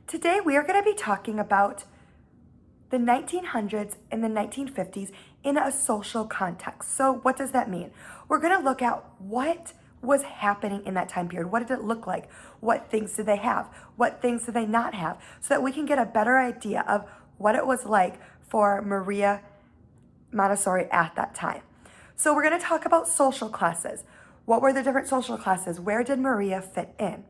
Today we are going to be talking about the 1900s and the 1950s in a social context. So what does that mean? We're going to look at what was happening in that time period. What did it look like? What things did they have? What things did they not have? So that we can get a better idea of what it was like for Maria Montessori at that time. So we're going to talk about social classes. What were the different social classes? Where did Maria fit in?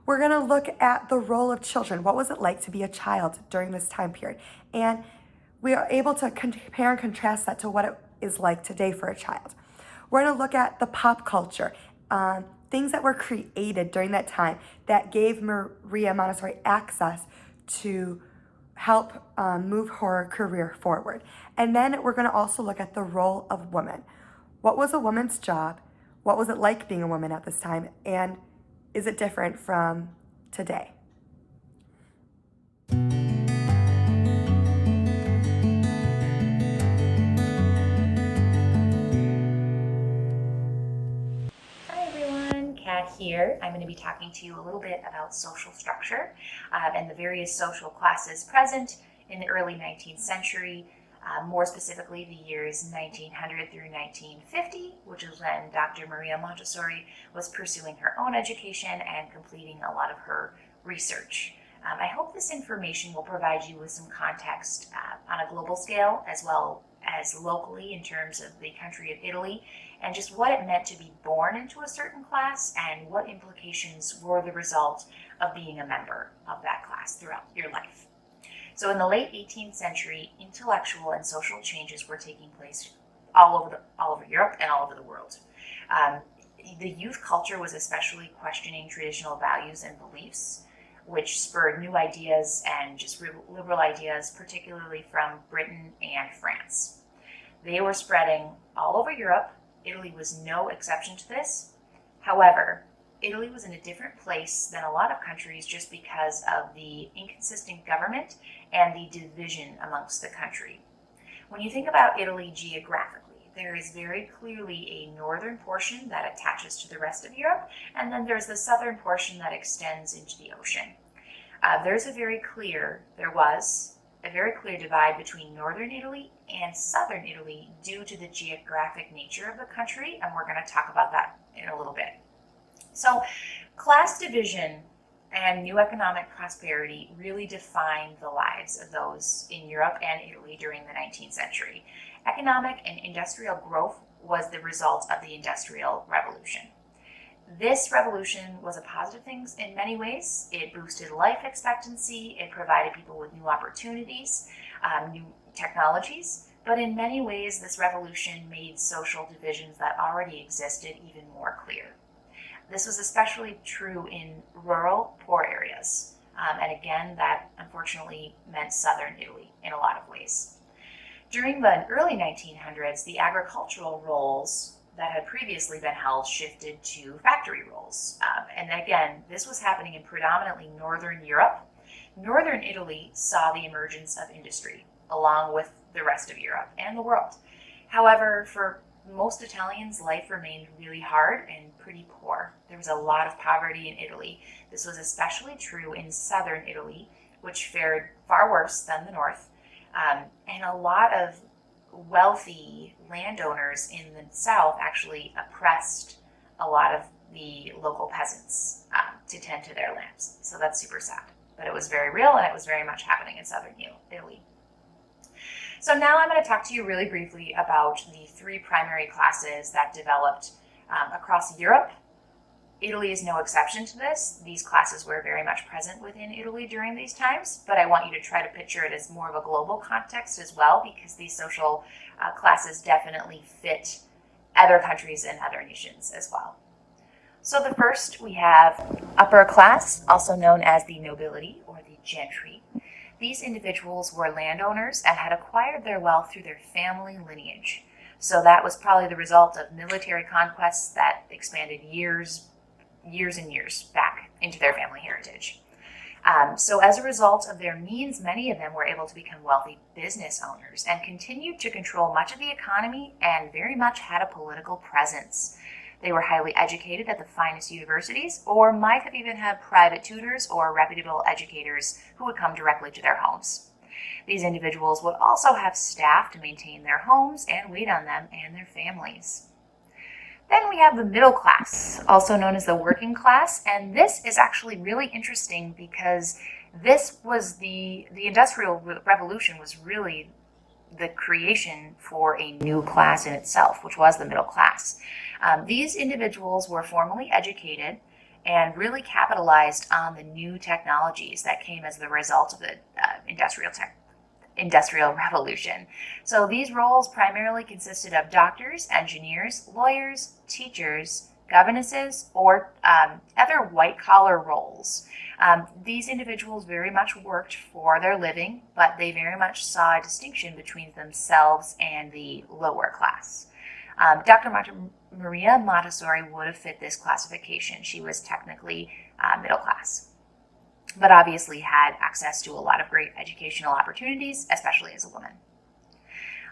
We're going to look at the role of children. What was it like to be a child during this time period? And we are able to compare and contrast that to what it is like today for a child. We're going to look at the pop culture, things that were created during that time that gave Maria Montessori access to help move her career forward. And then we're going to also look at the role of women. What was a woman's job? What was it like being a woman at this time? And is it different from today? Hi everyone, Kat here. I'm going to be talking to you a little bit about social structure and the various social classes present in the early 19th century, more specifically the years 1900 through 1950, which is when Dr. Maria Montessori was pursuing her own education and completing a lot of her research. I hope this information will provide you with some context on a global scale as well as locally in terms of the country of Italy, and just what it meant to be born into a certain class and what implications were the result of being a member of that class throughout your life. So in the late 18th century, intellectual and social changes were taking place all over Europe and all over the world. The youth culture was especially questioning traditional values and beliefs, which spurred new ideas and just liberal ideas, particularly from Britain and France. They were spreading all over Europe. Italy was no exception to this. However, Italy was in a different place than a lot of countries just because of the inconsistent government and the division amongst the country. When you think about Italy geographically, there is very clearly a northern portion that attaches to the rest of Europe, and then there's the southern portion that extends into the ocean. There was a very clear divide between northern Italy and southern Italy due to the geographic nature of the country, and we're going to talk about that in a little bit. So, class division and new economic prosperity really defined the lives of those in Europe and Italy during the 19th century. Economic and industrial growth was the result of the Industrial Revolution. This revolution was a positive thing in many ways. It boosted life expectancy, it provided people with new opportunities, new technologies, but in many ways this revolution made social divisions that already existed even more clear. This was especially true in rural, poor areas, and again, that unfortunately meant southern Italy in a lot of ways. During the early 1900s, the agricultural roles that had previously been held shifted to factory roles. And again, this was happening in predominantly Northern Europe. Northern Italy saw the emergence of industry, along with the rest of Europe and the world. However, for most Italians, life remained really hard and pretty poor. There was a lot of poverty in Italy. This was especially true in southern Italy, which fared far worse than the north. And a lot of wealthy landowners in the south actually oppressed a lot of the local peasants to tend to their lands. So that's super sad. But it was very real and it was very much happening in southern Italy. So now I'm going to talk to you really briefly about the three primary classes that developed across Europe. Italy is no exception to this. These classes were very much present within Italy during these times, but I want you to try to picture it as more of a global context as well, because these social classes definitely fit other countries and other nations as well. So the first, we have upper class, also known as the nobility or the gentry. These individuals were landowners and had acquired their wealth through their family lineage. So that was probably the result of military conquests that expanded years and years back into their family heritage. So as a result of their means, many of them were able to become wealthy business owners and continued to control much of the economy and very much had a political presence. They were highly educated at the finest universities, or might have even had private tutors or reputable educators who would come directly to their homes. These individuals would also have staff to maintain their homes and wait on them and their families. Then we have the middle class, also known as the working class, and this is actually really interesting because this was the Industrial Revolution was really the creation for a new class in itself, which was the middle class. These individuals were formally educated and really capitalized on the new technologies that came as the result of the Industrial Revolution. So these roles primarily consisted of doctors, engineers, lawyers, teachers, governesses, or other white-collar roles. These individuals very much worked for their living, but they very much saw a distinction between themselves and the lower class. Dr. Maria Montessori would have fit this classification. She was technically middle class, but obviously had access to a lot of great educational opportunities, especially as a woman.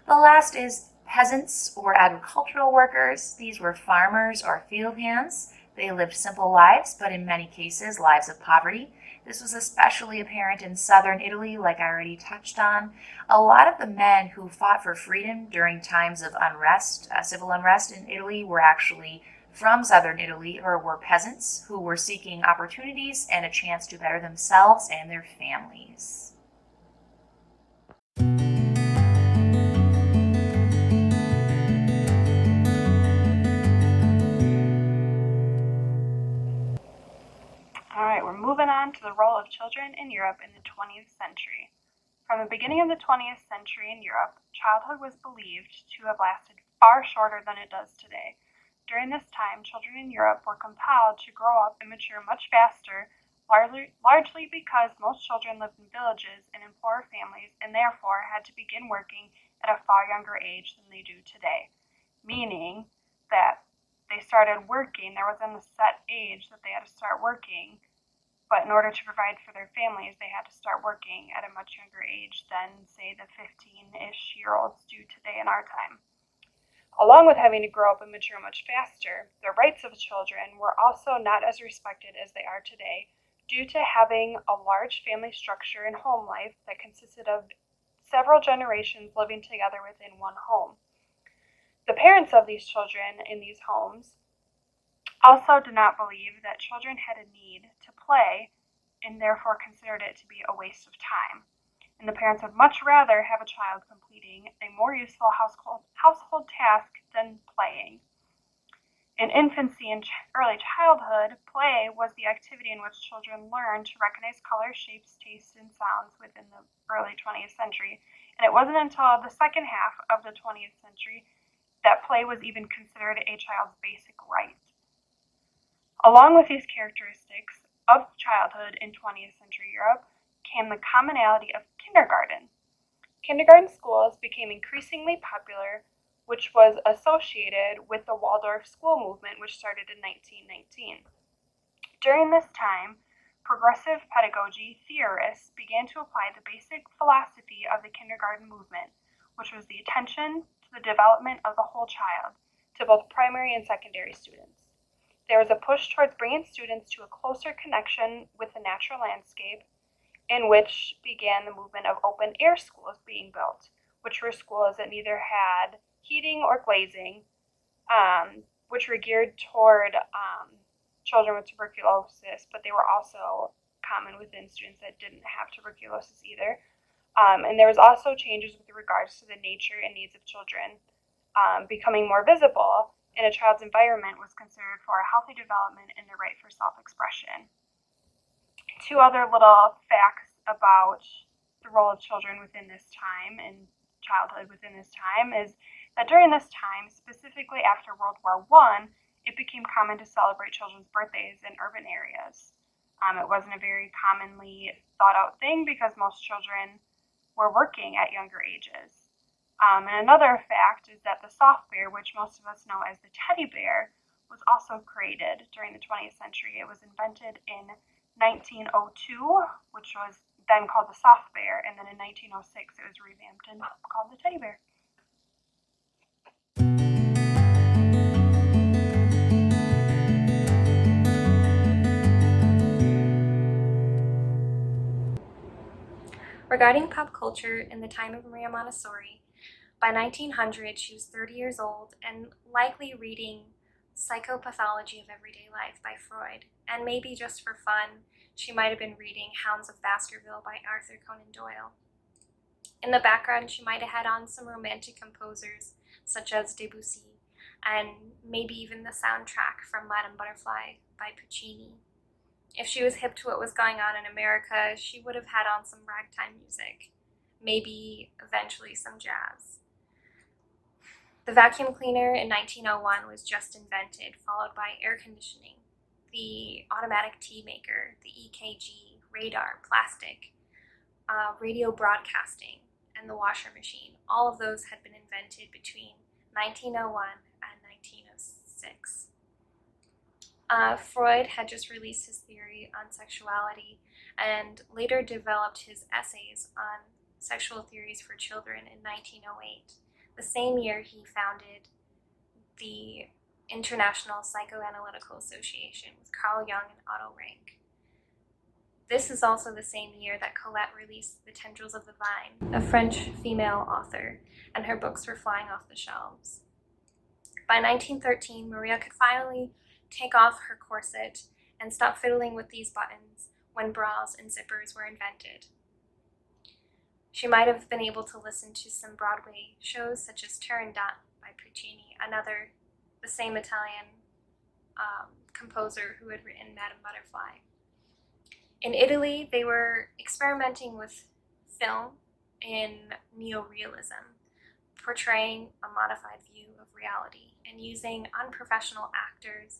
The last is peasants or agricultural workers. These were farmers or field hands. They lived simple lives, but in many cases, lives of poverty. This was especially apparent in southern Italy, like I already touched on. A lot of the men who fought for freedom during times of unrest, civil unrest in Italy, were actually from southern Italy or were peasants who were seeking opportunities and a chance to better themselves and their families. All right, we're moving on to the role of children in Europe in the 20th century. From the beginning of the 20th century in Europe, childhood was believed to have lasted far shorter than it does today. During this time, children in Europe were compelled to grow up and mature much faster, largely because most children lived in villages and in poorer families and therefore had to begin working at a far younger age than they do today, meaning that they started working. There wasn't a set age that they had to start working, but in order to provide for their families, they had to start working at a much younger age than, say, the 15-ish year olds do today in our time. Along with having to grow up and mature much faster, the rights of children were also not as respected as they are today due to having a large family structure and home life that consisted of several generations living together within one home. The parents of these children in these homes also did not believe that children had a need to play and therefore considered it to be a waste of time. And the parents would much rather have a child completing a more useful household task than playing. In infancy and early childhood, play was the activity in which children learned to recognize colors, shapes, tastes, and sounds within the early 20th century. And it wasn't until the second half of the 20th century that play was even considered a child's basic right. Along with these characteristics of childhood in 20th century Europe came the commonality of kindergarten. Kindergarten schools became increasingly popular, which was associated with the Waldorf school movement, which started in 1919. During this time, progressive pedagogy theorists began to apply the basic philosophy of the kindergarten movement, which was the attention to the development of the whole child, to both primary and secondary students. There was a push towards bringing students to a closer connection with the natural landscape, in which began the movement of open-air schools being built, which were schools that neither had heating or glazing, which were geared toward children with tuberculosis, but they were also common within students that didn't have tuberculosis either. And there was also changes with regards to the nature and needs of children becoming more visible, and a child's environment was considered for a healthy development and the right for self-expression. Two other little facts about the role of children within this time and childhood within this time is that during this time, specifically after World War I, it became common to celebrate children's birthdays in urban areas. It wasn't a very commonly thought out thing because most children were working at younger ages. And another fact is that the soft bear, which most of us know as the teddy bear, was also created during the 20th century. It was invented in 1902, which was then called the soft bear, and then in 1906 it was revamped and called the teddy bear. Regarding pop culture in the time of Maria Montessori, by 1900 she was 30 years old and likely reading Psychopathology of Everyday Life by Freud, and maybe just for fun, she might have been reading Hounds of Baskerville by Arthur Conan Doyle. In the background, she might have had on some romantic composers such as Debussy, and maybe even the soundtrack from Madame Butterfly by Puccini. If she was hip to what was going on in America, she would have had on some ragtime music, maybe eventually some jazz. The vacuum cleaner in 1901 was just invented, followed by air conditioning, the automatic tea maker, the EKG, radar, plastic, radio broadcasting, and the washer machine. All of those had been invented between 1901 and 1906. Freud had just released his theory on sexuality and later developed his essays on sexual theories for children in 1908. The same year, he founded the International Psychoanalytical Association with Carl Jung and Otto Rank. This is also the same year that Colette released The Tendrils of the Vine, a French female author, and her books were flying off the shelves. By 1913, Maria could finally take off her corset and stop fiddling with these buttons when bras and zippers were invented. She might have been able to listen to some Broadway shows such as Turandot by Puccini, the same Italian composer who had written Madame Butterfly. In Italy, they were experimenting with film in neorealism, portraying a modified view of reality and using unprofessional actors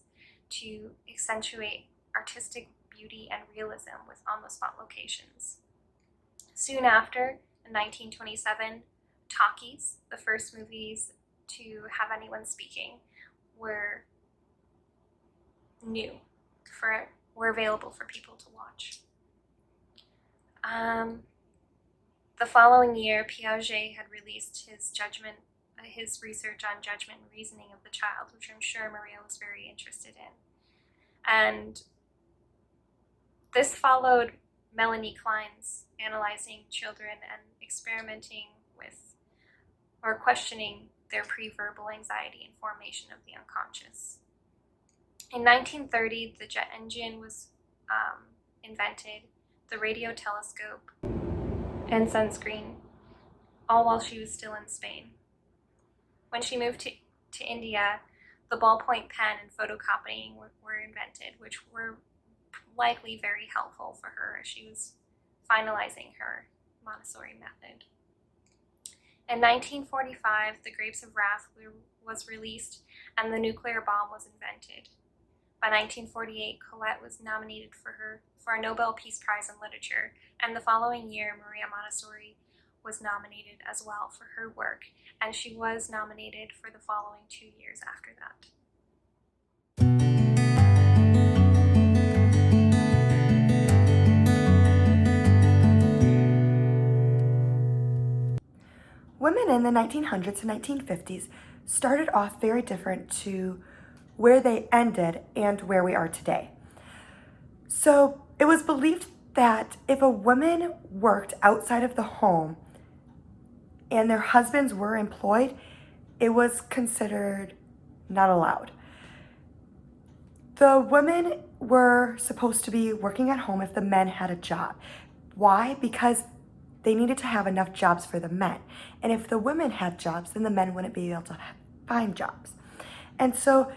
to accentuate artistic beauty and realism with on-the-spot locations. Soon after, in 1927, talkies, the first movies to have anyone speaking, were available for people to watch. The following year, Piaget had released his research on judgment and reasoning of the child, which I'm sure Maria was very interested in. And this followed Melanie Klein's analyzing children and experimenting with or questioning their pre-verbal anxiety and formation of the unconscious. In 1930, the jet engine was invented, the radio telescope, and sunscreen, all while she was still in Spain. When she moved to India, the ballpoint pen and photocopying were invented, which were likely very helpful for her as she was finalizing her Montessori method. In 1945, The Grapes of Wrath was released and the nuclear bomb was invented. By 1948, Colette was nominated for a Nobel Peace Prize in Literature, and the following year, Maria Montessori was nominated as well for her work, and she was nominated for the following 2 years after that. Women in the 1900s and 1950s started off very different to where they ended and where we are today. So it was believed that if a woman worked outside of the home and their husbands were employed, it was considered not allowed. The women were supposed to be working at home if the men had a job. Why? Because they needed to have enough jobs for the men. And if the women had jobs, then the men wouldn't be able to find jobs. And so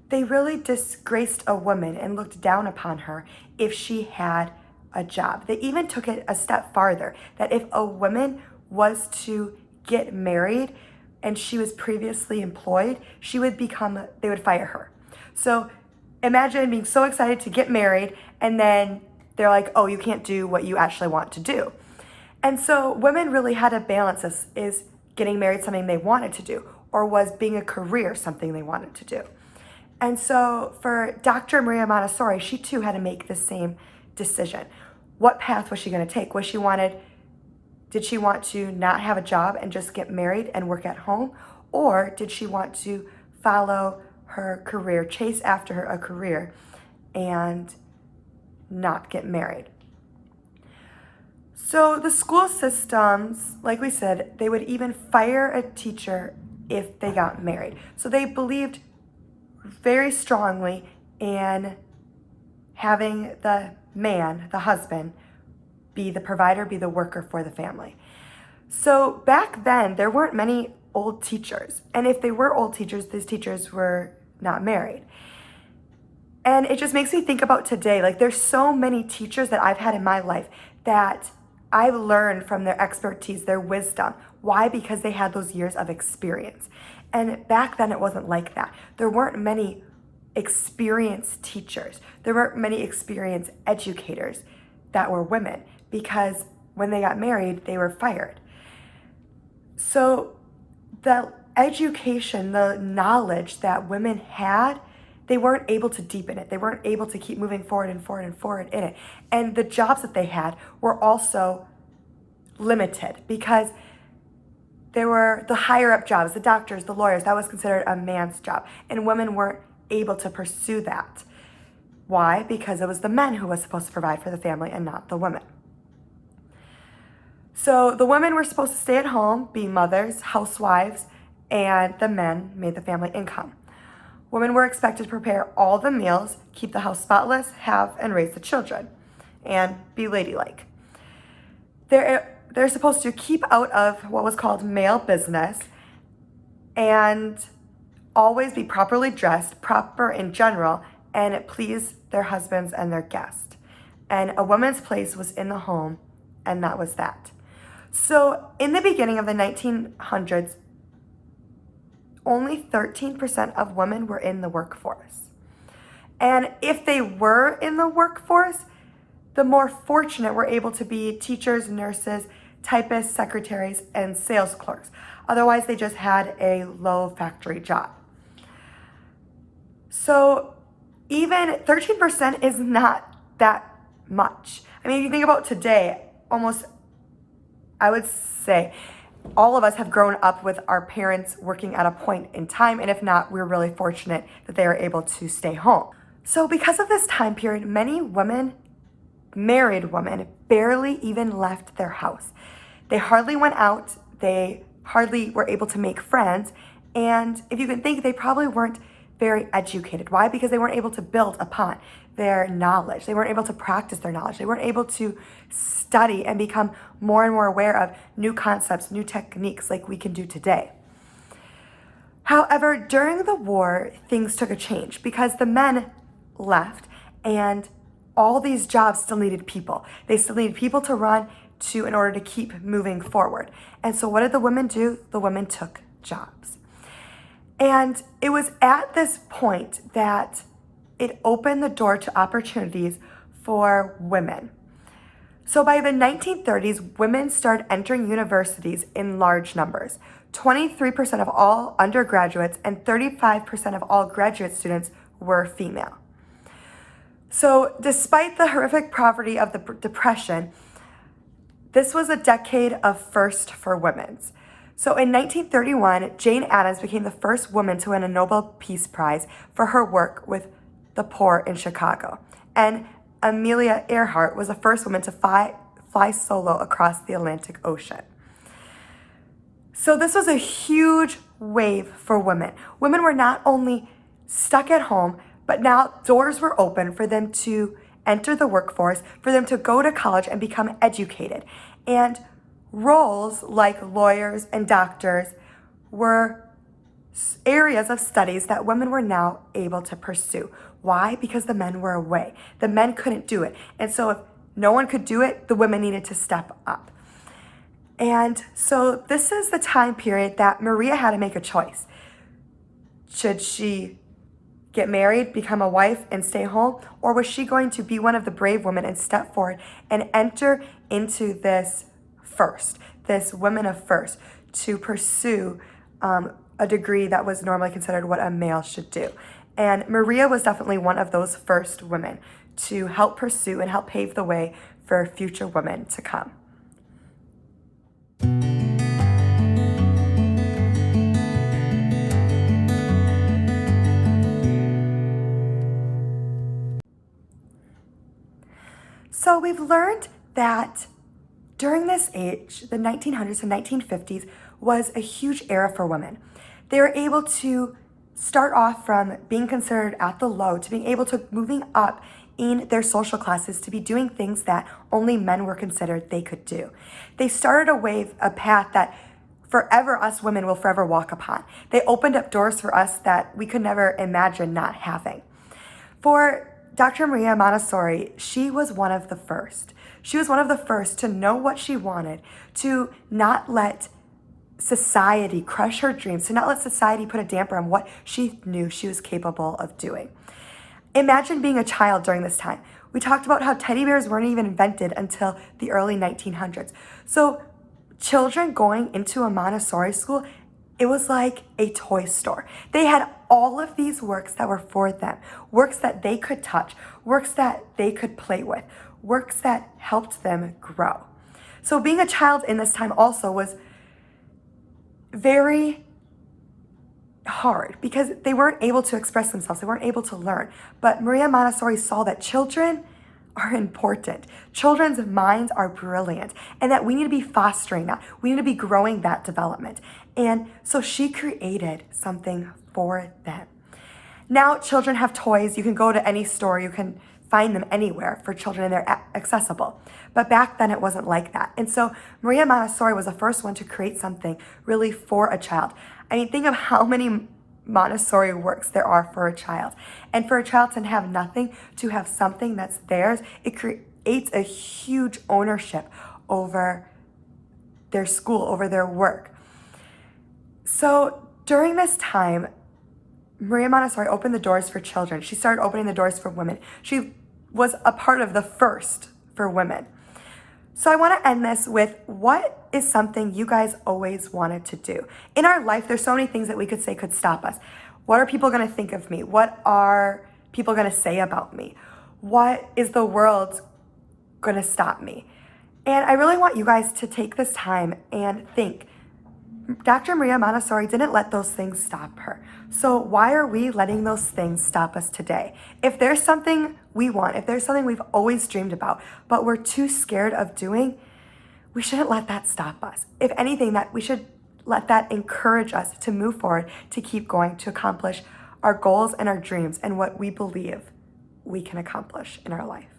they really disgraced a woman and looked down upon her if she had a job. They even took it a step farther, that if a woman was to get married and she was previously employed, they would fire her. So imagine being so excited to get married and then they're like, oh, you can't do what you actually want to do. And so women really had to balance this. Is getting married something they wanted to do, or was being a career something they wanted to do? And so for Dr. Maria Montessori, she too had to make the same decision. What path was she going to take? Did she want to not have a job and just get married and work at home? Or did she want to follow her career, chase after a career, and not get married? So So the school systems, like we said, they would even fire a teacher if they got married. So they believed very strongly in having the man, the husband, be the provider, be the worker for the family. So back then, there weren't many old teachers. And if they were old teachers, these teachers were not married. And it just makes me think about today. Like, there's so many teachers that I've had in my life that I've learned from their expertise, their wisdom. Why? Because they had those years of experience. And back then, it wasn't like that. There weren't many experienced teachers. There weren't many experienced educators that were women, because when they got married, they were fired. So the education, the knowledge that women had, they weren't able to deepen it. They weren't able to keep moving forward and forward and forward in it. And the jobs that they had were also limited, because there were the higher up jobs, the doctors, the lawyers, that was considered a man's job. And women weren't able to pursue that. Why? Because it was the men who was supposed to provide for the family and not the women. So the women were supposed to stay at home, be mothers, housewives, and the men made the family income. Women were expected to prepare all the meals, keep the house spotless, have and raise the children, and be ladylike. They're supposed to keep out of what was called male business and always be properly dressed, proper in general, and please their husbands and their guests. And a woman's place was in the home, and that was that. So in the beginning of the 1900s, only 13% of women were in the workforce. And if they were in the workforce, the more fortunate were able to be teachers, nurses, typists, secretaries, and sales clerks. Otherwise, they just had a low factory job. So even 13% is not that much. I mean, if you think about today, almost, I would say, all of us have grown up with our parents working at a point in time, and if not, we're really fortunate that they are able to stay home. So because of this time period, many women, married women, barely even left their house. They hardly went out, they hardly were able to make friends, and if you can think, they probably weren't very educated. Why? Because they weren't able to build upon their knowledge. They weren't able to practice their knowledge. They weren't able to study and become more and more aware of new concepts, new techniques like we can do today. However, during the war, things took a change because the men left and all these jobs still needed people. They still needed people to run to in order to keep moving forward. And so what did the women do? The women took jobs. And it was at this point that it opened the door to opportunities for women. So by the 1930s, women started entering universities in large numbers. 23% of all undergraduates and 35% of all graduate students were female. So despite the horrific poverty of the Depression, this was a decade of first for women. So in 1931, Jane Addams became the first woman to win a Nobel Peace Prize for her work with the poor in Chicago. And Amelia Earhart was the first woman to fly solo across the Atlantic Ocean. So this was a huge wave for women. Women were not only stuck at home, but now doors were open for them to enter the workforce, for them to go to college and become educated. And roles like lawyers and doctors were areas of studies that women were now able to pursue. Why? Because the men were away. The men couldn't do it. And so if no one could do it, the women needed to step up. And so this is the time period that Maria had to make a choice. Should she get married, become a wife, and stay home? Or was she going to be one of the brave women and step forward and enter into this women of first, to pursue a degree that was normally considered what a male should do? And Maria was definitely one of those first women to help pursue and help pave the way for future women to come. So we've learned that during this age, the 1900s and 1950s was a huge era for women. They were able to start off from being considered at the low to being able to moving up in their social classes to be doing things that only men were considered they could do. They started a path that forever us women will forever walk upon. They opened up doors for us that we could never imagine not having. For Dr. Maria Montessori, she was one of the first. She was one of the first to know what she wanted, to not let society crush her dreams, to not let society put a damper on what she knew she was capable of doing. Imagine being a child during this time. We talked about how teddy bears weren't even invented until the early 1900s. So children going into a Montessori school, it was like a toy store. They had all of these works that were for them, works that they could touch, works that they could play with, works that helped them grow. So being a child in this time also was very hard because they weren't able to express themselves, they weren't able to learn. But Maria Montessori saw that children are important. Children's minds are brilliant, and that we need to be fostering that. We need to be growing that development. And so she created something for them. Now children have toys. You can go to any store, you can find them anywhere for children, and they're accessible. But back then it wasn't like that. And so Maria Montessori was the first one to create something really for a child. I mean, think of how many Montessori works there are for a child. And for a child to have nothing, to have something that's theirs, it creates a huge ownership over their school, over their work. So during this time, Maria Montessori opened the doors for children. She started opening the doors for women. She was a part of the first for women. So I want to end this with, what is something you guys always wanted to do? In our life, there's so many things that we could say could stop us. What are people going to think of me? What are people going to say about me? What is the world going to stop me? And I really want you guys to take this time and think. Dr. Maria Montessori didn't let those things stop her. So why are we letting those things stop us today? If there's something we want, if there's something we've always dreamed about, but we're too scared of doing, we shouldn't let that stop us. If anything, that we should let that encourage us to move forward, to keep going, to accomplish our goals and our dreams and what we believe we can accomplish in our life.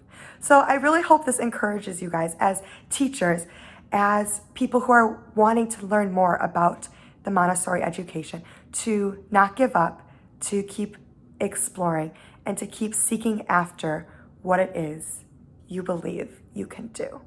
So I really hope this encourages you guys as teachers, as people who are wanting to learn more about the Montessori education, to not give up, to keep exploring, and to keep seeking after what it is you believe you can do.